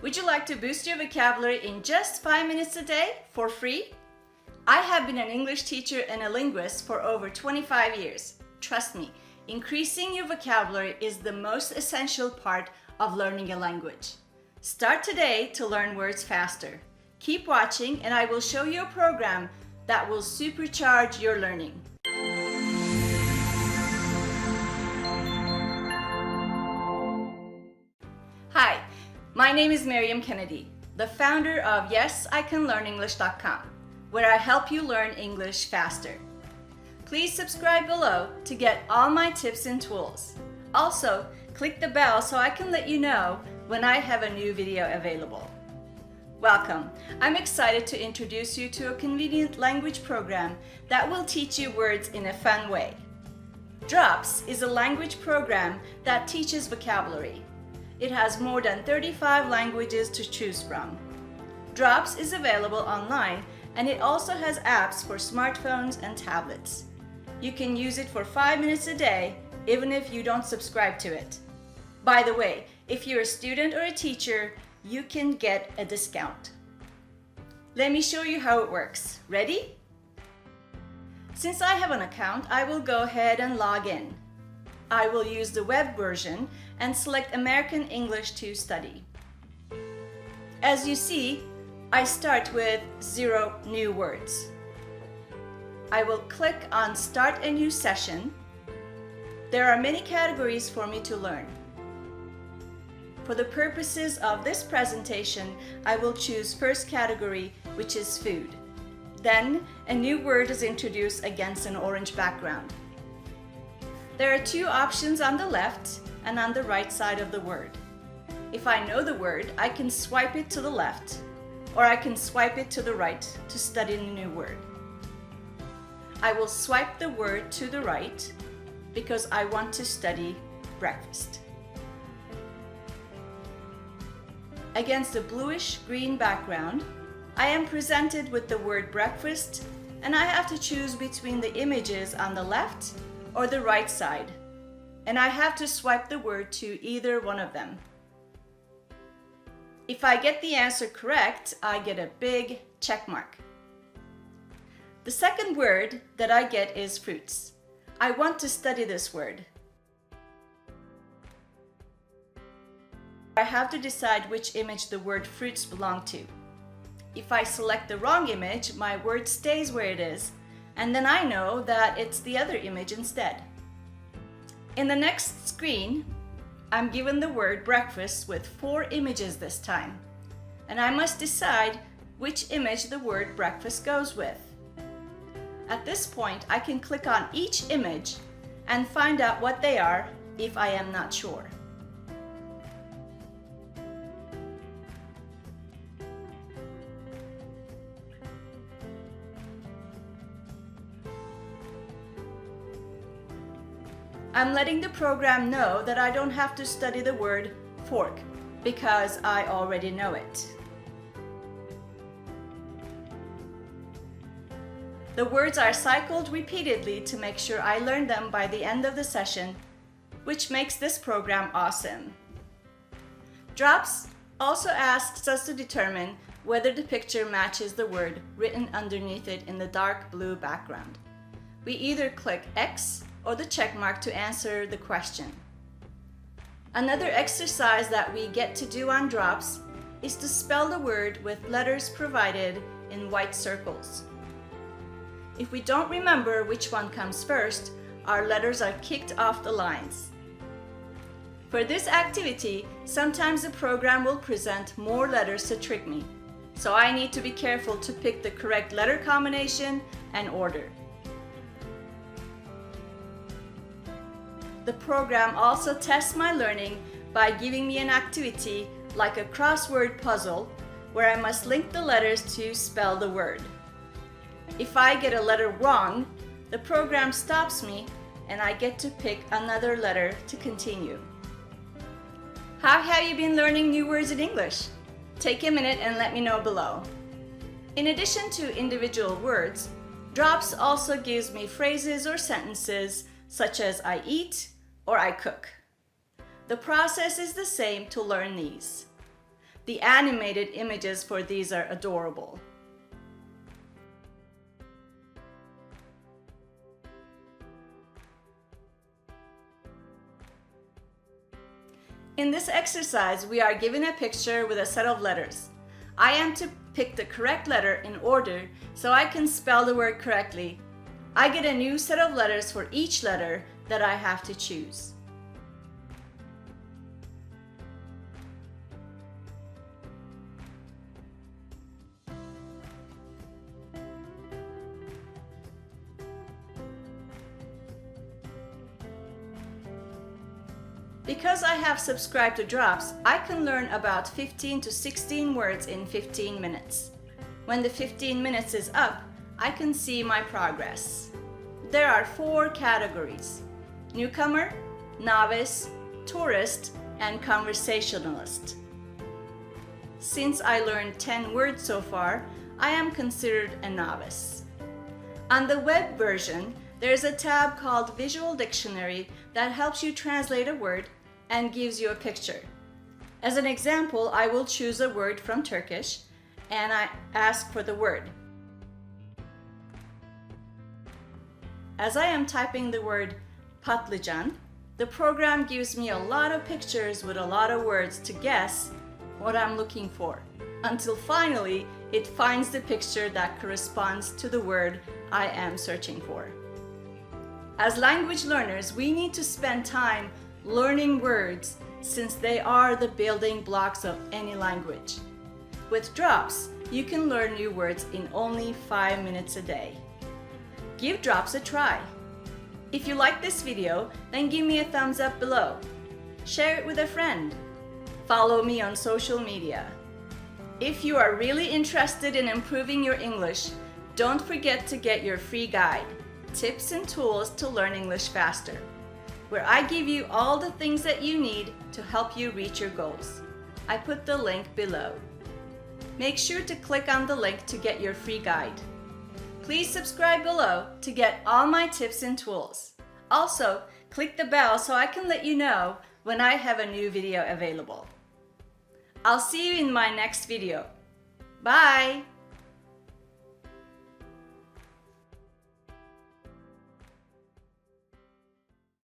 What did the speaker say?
Would you like to boost your vocabulary in just 5 minutes a day for free? I have been an English teacher and a linguist for over 25 years. Trust me, increasing your vocabulary is the most essential part of learning a language. Start today to learn words faster. Keep watching and I will show you a program that will supercharge your learning. Hi, my name is Miriam Kennedy, the founder of YesICanLearnEnglish.com, where I help you learn English faster. Please subscribe below to get all my tips and tools. Also, click the bell so I can let you know when I have a new video available. Welcome! I'm excited to introduce you to a convenient language program that will teach you words in a fun way. Drops is a language program that teaches vocabulary. It has more than 35 languages to choose from. Drops is available online and it also has apps for smartphones and tablets. You can use it for 5 minutes a day even if you don't subscribe to it. By the way, if you're a student or a teacher, you can get a discount. Let me show you how it works. Ready? Since I have an account, I will go ahead and log in. I will use the web version and select American English to Study. As you see, I start with 0 new words. I will click on Start a New Session. There are many categories for me to learn. For the purposes of this presentation, I will choose first category, which is food. Then, a new word is introduced against an orange background. There are 2 options on the left and on the right side of the word. If I know the word, I can swipe it to the left, or I can swipe it to the right to study the new word. I will swipe the word to the right because I want to study breakfast. Against a bluish-green background, I am presented with the word breakfast and I have to choose between the images on the left or the right side, and I have to swipe the word to either one of them. If I get the answer correct, I get a big check mark. The second word that I get is fruits. I want to study this word. I have to decide which image the word fruits belong to. If I select the wrong image, my word stays where it is, and then I know that it's the other image instead. In the next screen, I'm given the word breakfast with 4 images this time, and I must decide which image the word breakfast goes with. At this point, I can click on each image and find out what they are if I am not sure. I'm letting the program know that I don't have to study the word fork because I already know it. The words are cycled repeatedly to make sure I learn them by the end of the session, which makes this program awesome. Drops also asks us to determine whether the picture matches the word written underneath it in the dark blue background. We either click X or the check mark to answer the question. Another exercise that we get to do on Drops is to spell the word with letters provided in white circles. If we don't remember which one comes first, our letters are kicked off the lines. For this activity, sometimes the program will present more letters to trick me, so I need to be careful to pick the correct letter combination and order. The program also tests my learning by giving me an activity like a crossword puzzle where I must link the letters to spell the word. If I get a letter wrong, the program stops me and I get to pick another letter to continue. How have you been learning new words in English? Take a minute and let me know below. In addition to individual words, Drops also gives me phrases or sentences such as I eat or I cook. The process is the same to learn these. The animated images for these are adorable. In this exercise, we are given a picture with a set of letters. I am to pick the correct letter in order so I can spell the word correctly. I get a new set of letters for each letter that I have to choose. Because I have subscribed to Drops, I can learn about 15 to 16 words in 15 minutes. When the 15 minutes is up, I can see my progress. There are 4 categories: newcomer, novice, tourist, and conversationalist. Since I learned 10 words so far, I am considered a novice. On the web version, there is a tab called Visual Dictionary that helps you translate a word and gives you a picture. As an example, I will choose a word from Turkish and I ask for the word. As I am typing the word patlıcan, the program gives me a lot of pictures with a lot of words to guess what I'm looking for, until finally it finds the picture that corresponds to the word I am searching for. As language learners, we need to spend time learning words since they are the building blocks of any language. With Drops, you can learn new words in only 5 minutes a day. Give Drops a try. If you like this video, then give me a thumbs up below. Share it with a friend. Follow me on social media. If you are really interested in improving your English, don't forget to get your free guide, Tips and Tools to Learn English Faster, where I give you all the things that you need to help you reach your goals. I put the link below. Make sure to click on the link to get your free guide. Please subscribe below to get all my tips and tools. Also, click the bell so I can let you know when I have a new video available. I'll see you in my next video. Bye!